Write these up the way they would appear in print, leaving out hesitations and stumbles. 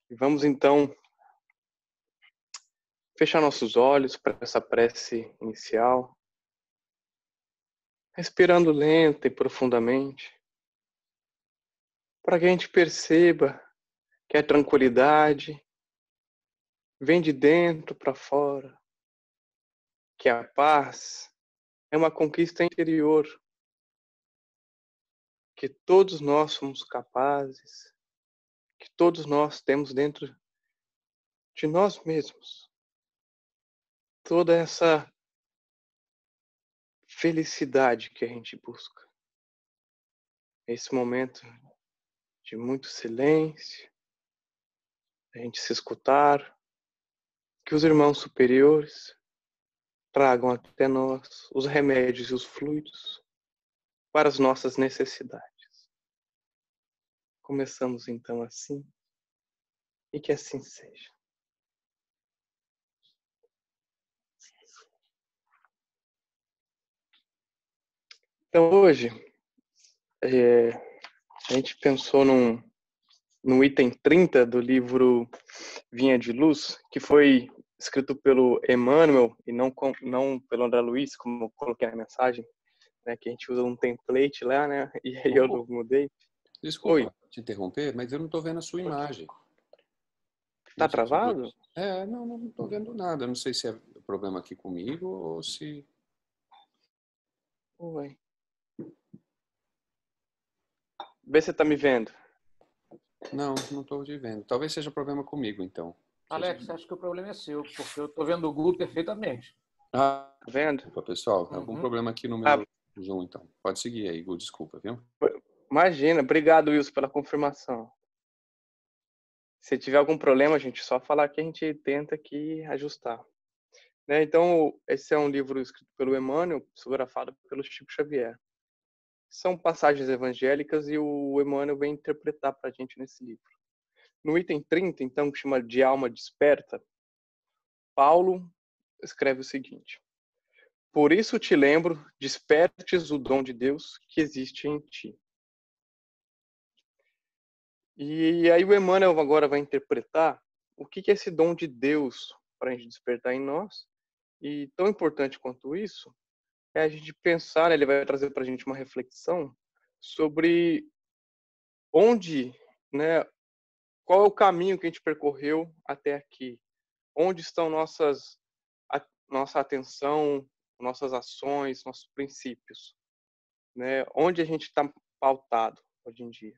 E vamos então fechar nossos olhos para essa prece inicial, respirando lenta e profundamente, para que a gente perceba que a tranquilidade vem de dentro para fora, que a paz é uma conquista interior, que todos nós somos capazes, que todos nós temos dentro de nós mesmos toda essa felicidade que a gente busca. Esse momento de muito silêncio, a gente se escutar, que os irmãos superiores tragam até nós os remédios e os fluidos para as nossas necessidades. Começamos então assim, e que assim seja. Então hoje, a gente pensou no item 30 do livro Vinha de Luz, que foi escrito pelo Emmanuel e não pelo André Luiz, como eu coloquei na mensagem, né, que a gente usa um template lá, né, e aí eu não mudei. Oi, Desculpa te interromper, mas eu não estou vendo a sua imagem. tá Não sei se travado? não estou vendo nada. Não sei se é problema aqui comigo ou se... Oi. Vê se você tá me vendo. Não estou te vendo. Talvez seja problema comigo, então. Alex, acho que o problema é seu, porque eu estou vendo o Google perfeitamente. Ah, Tá vendo? desculpa, pessoal. Algum problema aqui no Ah, meu Zoom, então. Pode seguir aí, Gu, desculpa, viu? imagina, obrigado, Wilson, pela confirmação. Se tiver algum problema, gente, só falar que a gente tenta aqui ajustar. Né? Então, esse é um livro escrito pelo Emmanuel, psicografado pelo Chico Xavier. São passagens evangélicas e o Emmanuel vem interpretar para a gente nesse livro. No item 30, então, que chama de Alma Desperta, Paulo escreve o seguinte: por isso te lembro, despertes o dom de Deus que existe em ti. E aí o Emmanuel agora vai interpretar o que é esse dom de Deus para a gente despertar em nós. E tão importante quanto isso é a gente pensar, né, ele vai trazer para a gente uma reflexão sobre onde, né, qual é o caminho que a gente percorreu até aqui, onde estão nossa atenção, nossas ações, nossos princípios, né, onde a gente está pautado hoje em dia.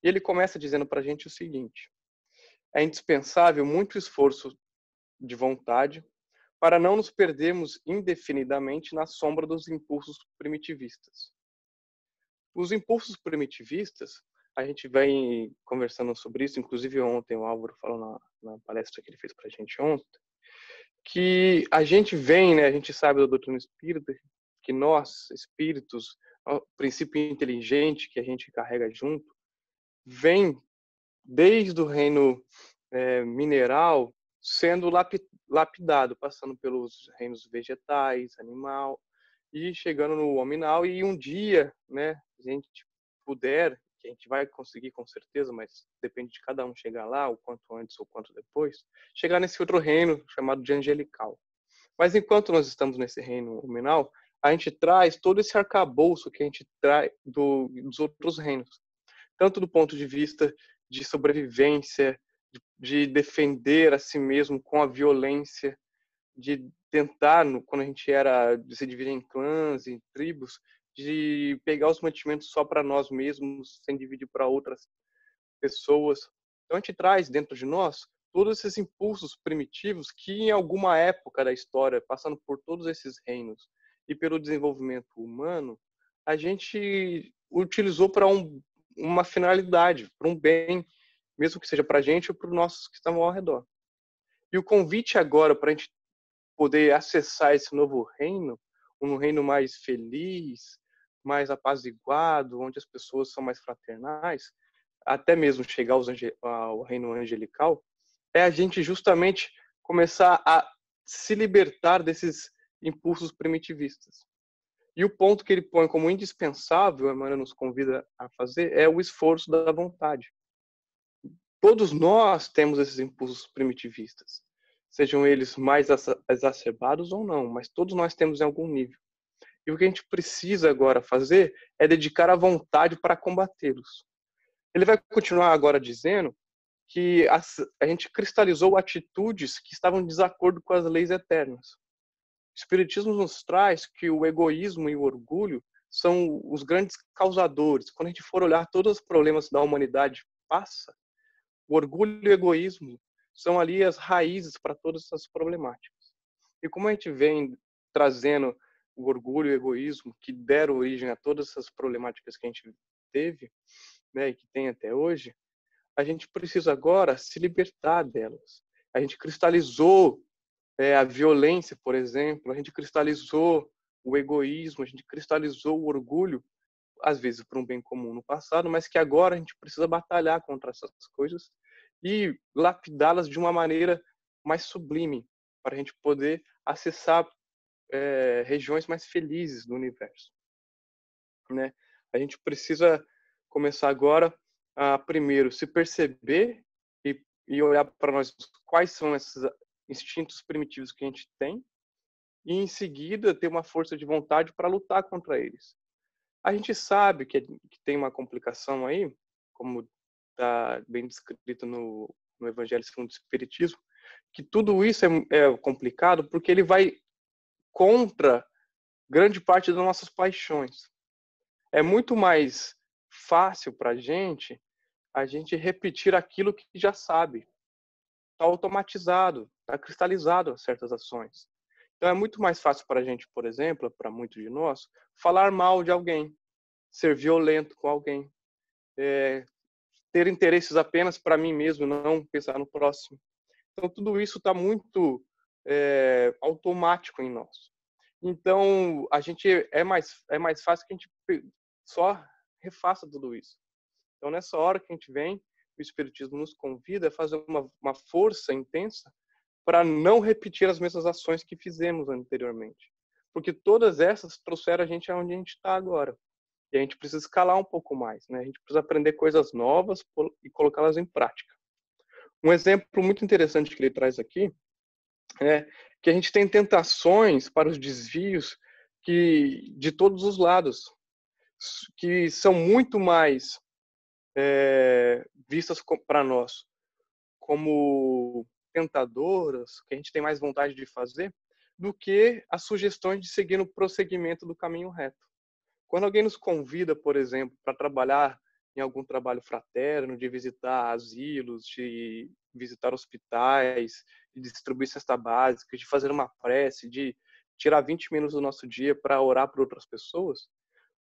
E ele começa dizendo para a gente o seguinte: é indispensável muito esforço de vontade para não nos perdermos indefinidamente na sombra dos impulsos primitivistas. Os impulsos primitivistas, a gente vem conversando sobre isso, inclusive ontem o Álvaro falou na palestra que ele fez para a gente ontem, que a gente vem, né, a gente sabe da doutrina espírita, que nós, espíritos, o princípio inteligente que a gente carrega junto, vem desde o reino mineral sendo lapidado, passando pelos reinos vegetais, animal, e chegando no hominal, e um dia, né, a gente puder, que a gente vai conseguir com certeza, mas depende de cada um chegar lá, o quanto antes ou quanto depois, chegar nesse outro reino chamado de angelical. Mas enquanto nós estamos nesse reino hominal, a gente traz todo esse arcabouço que a gente traz dos outros reinos, tanto do ponto de vista de sobrevivência, de defender a si mesmo com a violência, de tentar, quando a gente era de se dividir em clãs, em tribos, de pegar os mantimentos só para nós mesmos, sem dividir para outras pessoas. Então a gente traz dentro de nós todos esses impulsos primitivos que em alguma época da história, passando por todos esses reinos e pelo desenvolvimento humano, a gente utilizou para uma finalidade, para um bem, mesmo que seja para a gente ou para os nossos que estavam ao redor. E o convite agora para a gente poder acessar esse novo reino, um reino mais feliz, mais apaziguado, onde as pessoas são mais fraternais, até mesmo chegar ao reino angelical, é a gente justamente começar a se libertar desses impulsos primitivistas. E o ponto que ele põe como indispensável, a Emmanuel nos convida a fazer, é o esforço da vontade. todos nós temos esses impulsos primitivistas, sejam eles mais exacerbados ou não, mas todos nós temos em algum nível. E o que a gente precisa agora fazer é dedicar a vontade para combatê-los. Ele vai continuar agora dizendo que a gente cristalizou atitudes que estavam em desacordo com as leis eternas. O Espiritismo nos traz que o egoísmo e o orgulho são os grandes causadores. Quando a gente for olhar todos os problemas da humanidade passa, o orgulho e o egoísmo são ali as raízes para todas essas problemáticas. E como a gente vem trazendo o orgulho e o egoísmo que deram origem a todas essas problemáticas que a gente teve, né, e que tem até hoje, a gente precisa agora se libertar delas. A gente cristalizou a violência, por exemplo, a gente cristalizou o egoísmo, a gente cristalizou o orgulho, às vezes por um bem comum no passado, mas que agora a gente precisa batalhar contra essas coisas e lapidá-las de uma maneira mais sublime, para a gente poder acessar regiões mais felizes do universo, né? A gente precisa começar agora a primeiro se perceber e olhar para nós quais são esses instintos primitivos que a gente tem e em seguida ter uma força de vontade para lutar contra eles. A gente sabe que tem uma complicação aí, como está bem descrito no Evangelho segundo o Espiritismo, que tudo isso é complicado porque ele vai contra grande parte das nossas paixões. É muito mais fácil para a gente repetir aquilo que já sabe. Está automatizado, está cristalizado certas ações. Então é muito mais fácil para a gente, por exemplo, para muitos de nós, falar mal de alguém, ser violento com alguém, ter interesses apenas para mim mesmo, não pensar no próximo. Então tudo isso está muito automático em nós. Então a gente é mais fácil que a gente só refaça tudo isso. Então nessa hora que a gente vem, o Espiritismo nos convida a fazer uma força intensa para não repetir as mesmas ações que fizemos anteriormente. Porque todas essas trouxeram a gente aonde a gente está agora. E a gente precisa escalar um pouco mais, né? A gente precisa aprender coisas novas e colocá-las em prática. Um exemplo muito interessante que ele traz aqui é que a gente tem tentações para os desvios de todos os lados, que são muito mais vistas para nós como tentadoras, que a gente tem mais vontade de fazer, do que as sugestões de seguir no prosseguimento do caminho reto. Quando alguém nos convida, por exemplo, para trabalhar em algum trabalho fraterno, de visitar asilos, de visitar hospitais, de distribuir cesta básica, de fazer uma prece, de tirar 20 minutos do nosso dia para orar por outras pessoas,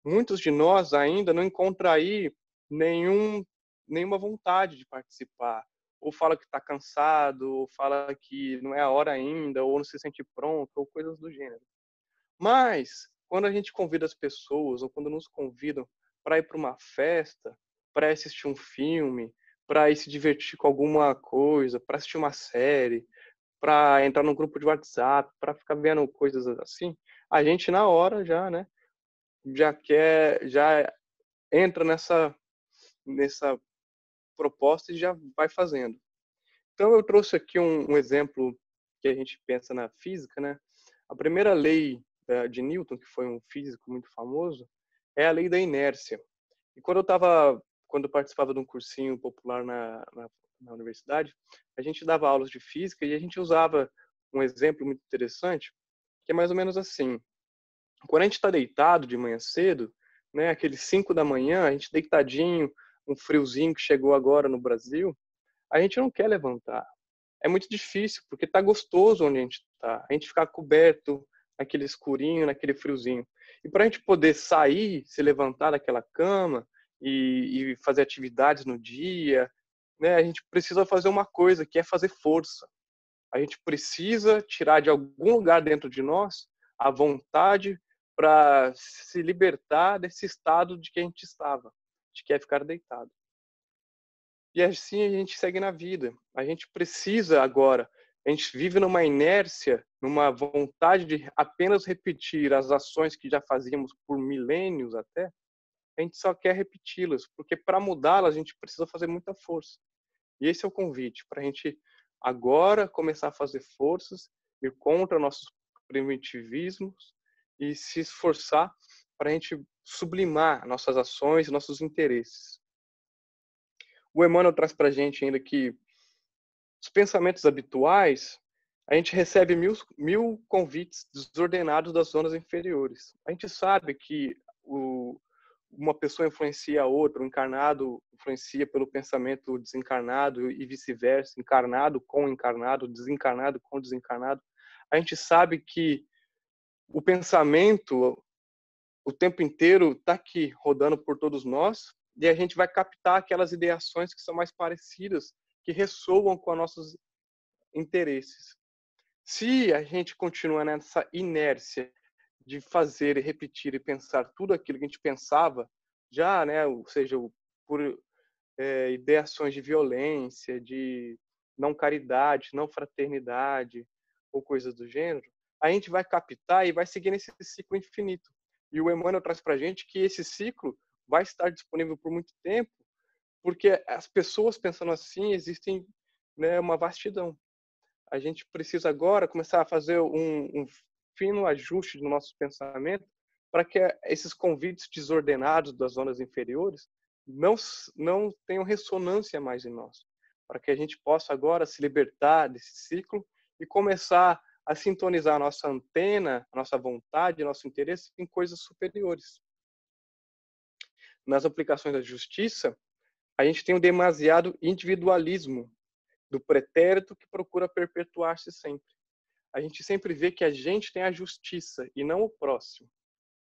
muitos de nós ainda não encontram aí nenhuma vontade de participar. Ou fala que está cansado, ou fala que não é a hora ainda, ou não se sente pronto, ou coisas do gênero. Mas, quando a gente convida as pessoas, ou quando nos convidam para ir para uma festa, para assistir um filme, para ir se divertir com alguma coisa, para assistir uma série, para entrar num grupo de WhatsApp, para ficar vendo coisas assim, a gente na hora já, né, já entra nessa proposta e já vai fazendo. Então eu trouxe aqui um exemplo que a gente pensa na física, né? A primeira lei de Newton, que foi um físico muito famoso, é a lei da inércia. E quando eu participava de um cursinho popular na universidade, a gente dava aulas de física e a gente usava um exemplo muito interessante, que é mais ou menos assim. Quando a gente está deitado de manhã cedo, né, aqueles 5 da manhã, a gente deitadinho, um friozinho que chegou agora no Brasil, a gente não quer levantar. É muito difícil, porque está gostoso onde a gente está. A gente ficar coberto, naquele escurinho, naquele friozinho. E para a gente poder sair, se levantar daquela cama e fazer atividades no dia, né, a gente precisa fazer uma coisa, que é fazer força. A gente precisa tirar de algum lugar dentro de nós a vontade para se libertar desse estado de que a gente estava, de que é ficar deitado. E assim a gente segue na vida. A gente precisa agora, a gente vive numa inércia, numa vontade de apenas repetir as ações que já fazíamos por milênios até, a gente só quer repeti-las, porque para mudá-las a gente precisa fazer muita força. E esse é o convite para a gente agora começar a fazer forças, ir contra nossos primitivismos e se esforçar para a gente sublimar nossas ações, nossos interesses. O Emmanuel traz para a gente ainda que os pensamentos habituais, a gente recebe mil convites desordenados das zonas inferiores. A gente sabe que uma pessoa influencia a outra, o encarnado influencia pelo pensamento desencarnado e vice-versa, encarnado com encarnado, desencarnado com desencarnado. A gente sabe que o pensamento o tempo inteiro está aqui, rodando por todos nós, e a gente vai captar aquelas ideações que são mais parecidas, que ressoam com os nossos interesses. Se a gente continua nessa inércia de fazer e repetir e pensar tudo aquilo que a gente pensava, já, né, ou seja, por ideações de violência, de não caridade, não fraternidade, ou coisas do gênero, a gente vai captar e vai seguir nesse ciclo infinito. E o Emmanuel traz para a gente que esse ciclo vai estar disponível por muito tempo, porque as pessoas pensando assim existem, né, uma vastidão. A gente precisa agora começar a fazer um fino ajuste no nosso pensamento para que esses convites desordenados das zonas inferiores não tenham ressonância mais em nós, para que a gente possa agora se libertar desse ciclo e começar a sintonizar a nossa antena, a nossa vontade, nosso interesse em coisas superiores. Nas aplicações da justiça, a gente tem um demasiado individualismo do pretérito que procura perpetuar-se sempre. A gente sempre vê que a gente tem a justiça e não o próximo.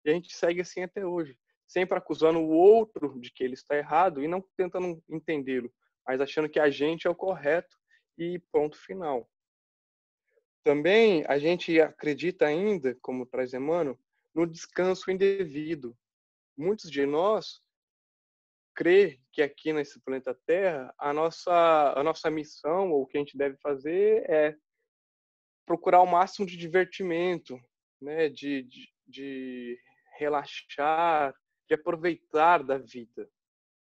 E a gente segue assim até hoje, sempre acusando o outro de que ele está errado e não tentando entendê-lo, mas achando que a gente é o correto e ponto final. Também a gente acredita ainda, como traz Emmanuel, no descanso indevido. Muitos de nós crê que aqui nesse planeta Terra a nossa missão ou o que a gente deve fazer é procurar o máximo de divertimento, né, de relaxar, de aproveitar da vida,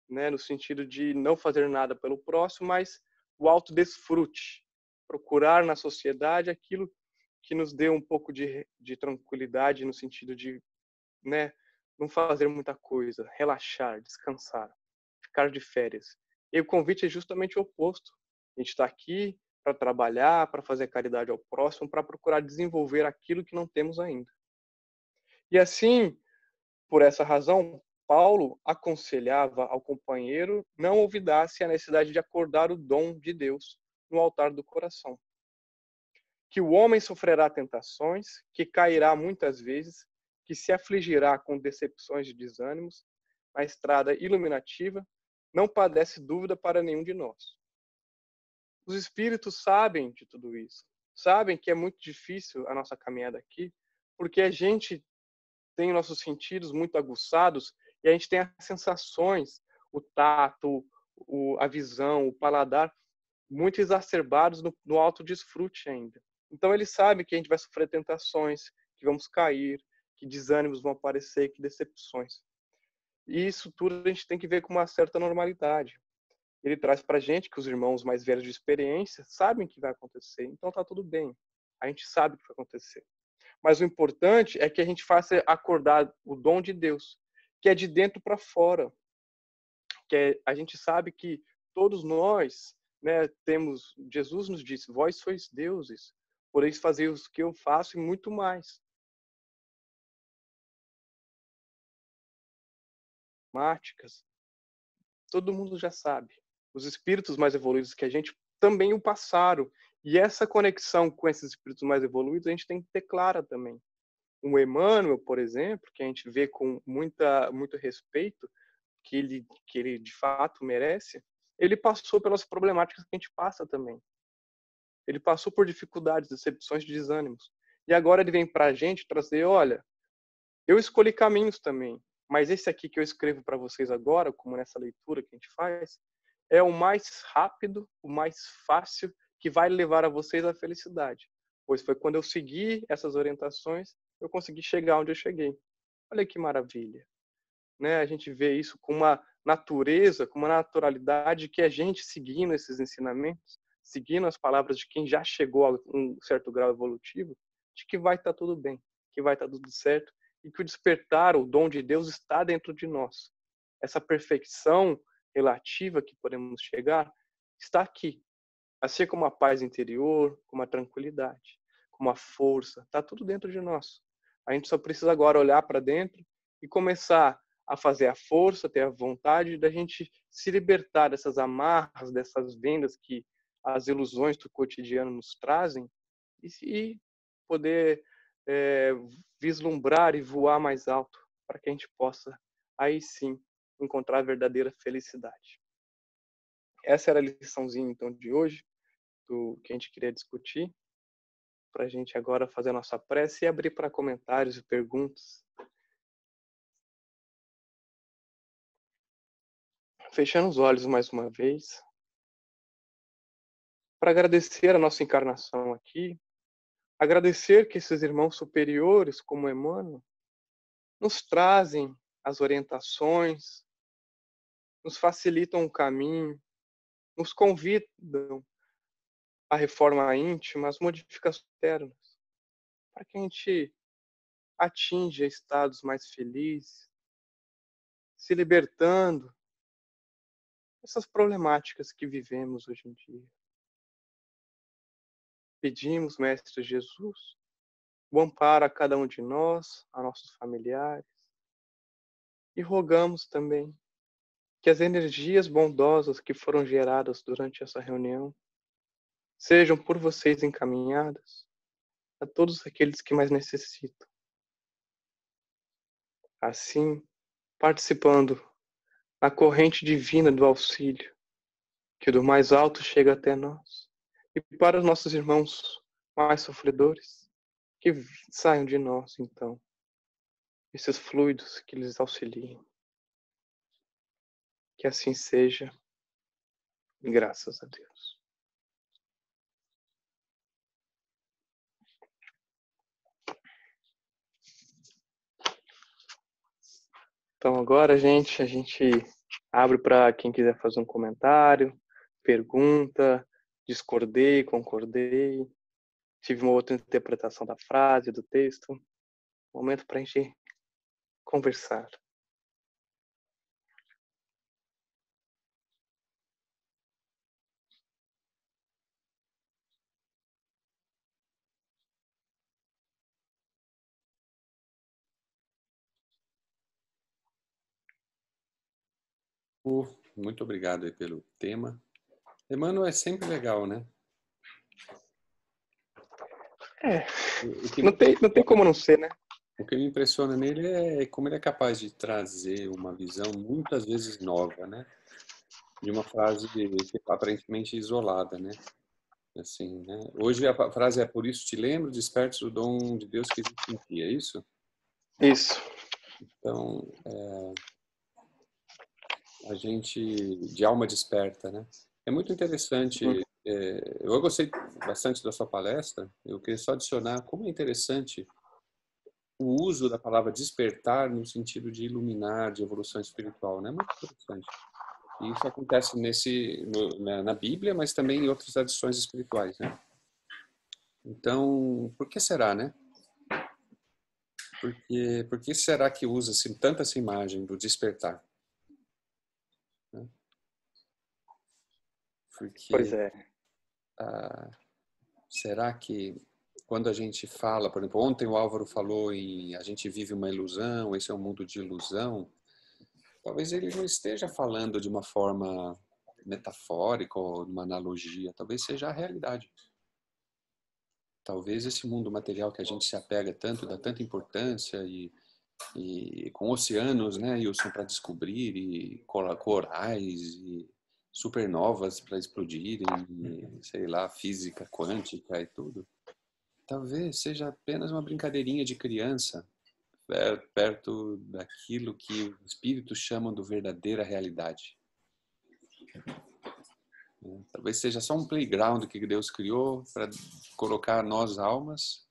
né, no sentido de não fazer nada pelo próximo, mas o autodesfrute, procurar na sociedade aquilo que nos dê um pouco de tranquilidade no sentido de, né, não fazer muita coisa, relaxar, descansar, ficar de férias. E o convite é justamente o oposto. A gente está aqui para trabalhar, para fazer caridade ao próximo, para procurar desenvolver aquilo que não temos ainda. E assim, por essa razão, Paulo aconselhava ao companheiro não olvidasse a necessidade de acordar o dom de Deus no altar do coração. Que o homem sofrerá tentações, que cairá muitas vezes, que se afligirá com decepções e desânimos, na estrada iluminativa, não padece dúvida para nenhum de nós. Os espíritos sabem de tudo isso, sabem que é muito difícil a nossa caminhada aqui, porque a gente tem nossos sentidos muito aguçados e a gente tem as sensações, o tato, a visão, o paladar muito exacerbados no alto desfrute ainda. Então ele sabe que a gente vai sofrer tentações, que vamos cair, que desânimos vão aparecer, que decepções. E isso tudo a gente tem que ver com uma certa normalidade. Ele traz para a gente que os irmãos mais velhos de experiência sabem que vai acontecer, então tá tudo bem. A gente sabe o que vai acontecer. Mas o importante é que a gente faça acordar o dom de Deus, que é de dentro para fora. A gente sabe que todos nós, né, temos, Jesus nos disse, vós sois deuses, podeis fazer o que eu faço e muito mais. Matemáticas, todo mundo já sabe. Os espíritos mais evoluídos que a gente também o passaram. E essa conexão com esses espíritos mais evoluídos a gente tem que ter clara também. O Emmanuel, por exemplo, que a gente vê com muito respeito, que ele de fato merece, ele passou pelas problemáticas que a gente passa também. Ele passou por dificuldades, decepções, desânimos. E agora ele vem para a gente trazer, olha, eu escolhi caminhos também, mas esse aqui que eu escrevo para vocês agora, como nessa leitura que a gente faz, é o mais rápido, o mais fácil, que vai levar a vocês à felicidade. Pois foi quando eu segui essas orientações, eu consegui chegar onde eu cheguei. Olha que maravilha. Né? A gente vê isso com uma natureza, com uma naturalidade que a gente, seguindo esses ensinamentos, seguindo as palavras de quem já chegou a um certo grau evolutivo, de que vai estar tudo bem, que vai estar tudo certo, e que o despertar, o dom de Deus está dentro de nós. Essa perfeição relativa que podemos chegar está aqui, assim como a paz interior, como a tranquilidade, como a força, está tudo dentro de nós. A gente só precisa agora olhar para dentro e começar a fazer a força, ter a vontade da gente se libertar dessas amarras, dessas vendas que as ilusões do cotidiano nos trazem e poder vislumbrar e voar mais alto para que a gente possa, aí sim, encontrar a verdadeira felicidade. Essa era a liçãozinha, então, de hoje, do que a gente queria discutir, para a gente agora fazer a nossa prece e abrir para comentários e perguntas. Fechando os olhos mais uma vez, para agradecer a nossa encarnação aqui, agradecer que esses irmãos superiores, como Emmanuel, nos trazem as orientações, nos facilitam o caminho, nos convidam à reforma íntima, às modificações internas, para que a gente atinja estados mais felizes, se libertando dessas problemáticas que vivemos hoje em dia. Pedimos, Mestre Jesus, o amparo a cada um de nós, a nossos familiares, e rogamos também que as energias bondosas que foram geradas durante essa reunião sejam por vocês encaminhadas a todos aqueles que mais necessitam. Assim, participando na corrente divina do auxílio, que do mais alto chega até nós, e para os nossos irmãos mais sofredores, que saiam de nós, então, esses fluidos que lhes auxiliem. Que assim seja, graças a Deus. Então agora, gente, a gente abre para quem quiser fazer um comentário, pergunta, discordei, concordei, tive uma outra interpretação da frase, do texto. Momento para a gente conversar. Muito obrigado aí pelo tema. Emmanuel é sempre legal, né? Não tem como não ser, né? O que me impressiona nele é como ele é capaz de trazer uma visão muitas vezes nova, né? De uma frase aparentemente isolada, né? Assim, né? Hoje a frase é: por isso te lembro, despertes o dom de Deus que existe em ti, é isso? Isso. Então, a gente, de alma desperta, né? É muito interessante, eu gostei bastante da sua palestra, eu queria só adicionar como é interessante o uso da palavra despertar no sentido de iluminar, de evolução espiritual, né? Muito interessante. E isso acontece na Bíblia, mas também em outras tradições espirituais, né? Então, por que será, né? Por que será que usa assim, tanto essa imagem do despertar? Né? Pois Porque é. será que quando a gente fala, por exemplo, ontem o Álvaro falou em a gente vive uma ilusão, esse é um mundo de ilusão, talvez ele não esteja falando de uma forma metafórica ou uma analogia, talvez seja a realidade. Talvez esse mundo material que a gente se apega tanto, dá tanta importância e com oceanos, né, Wilson, para descobrir e corais e supernovas para explodirem, e, sei lá, física quântica e tudo. Talvez seja apenas uma brincadeirinha de criança perto daquilo que os espíritos chamam de verdadeira realidade. Talvez seja só um playground que Deus criou para colocar nós almas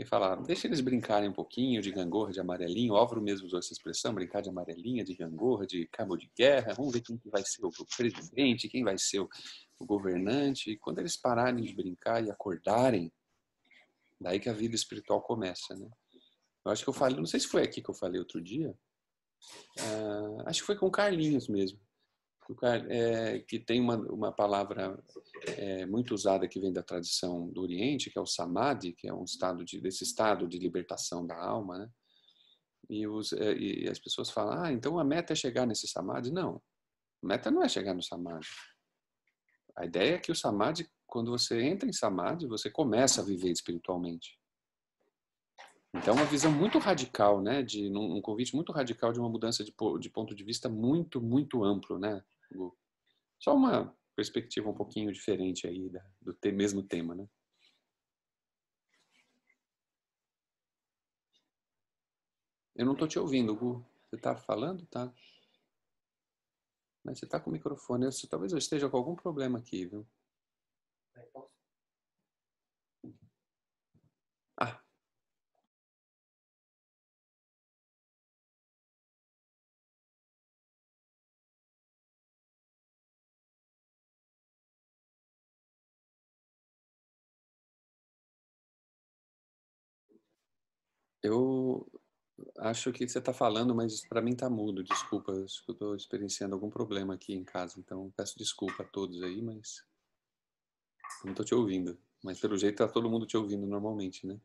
E falaram, deixa eles brincarem um pouquinho de gangorra, de amarelinho. O Álvaro mesmo usou essa expressão, brincar de amarelinha, de gangorra, de cabo de guerra. Vamos ver quem que vai ser o presidente, quem vai ser o governante. E quando eles pararem de brincar e acordarem, daí que a vida espiritual começa, né? Eu acho que eu falei, não sei se foi aqui que eu falei outro dia, acho que foi com o Carlinhos mesmo. Que tem uma palavra muito usada que vem da tradição do Oriente, que é o Samadhi, que é um estado desse estado de libertação da alma, né? E as pessoas falam, então a meta é chegar nesse Samadhi? Não, a meta não é chegar no Samadhi. A ideia é que o Samadhi, quando você entra em Samadhi, você começa a viver espiritualmente. Então, uma visão muito radical, né? Um convite muito radical de uma mudança de ponto de vista muito, muito amplo, né? Só uma perspectiva um pouquinho diferente aí do mesmo tema, né? Eu não estou te ouvindo, Gu. Você está falando? Tá. Mas você está com o microfone. Talvez eu esteja com algum problema aqui, viu? Ah. Eu acho que você está falando, mas para mim está mudo. Desculpa, acho que eu estou experienciando algum problema aqui em casa. Então, peço desculpa a todos aí, mas não estou te ouvindo. Mas pelo jeito está todo mundo te ouvindo normalmente, né?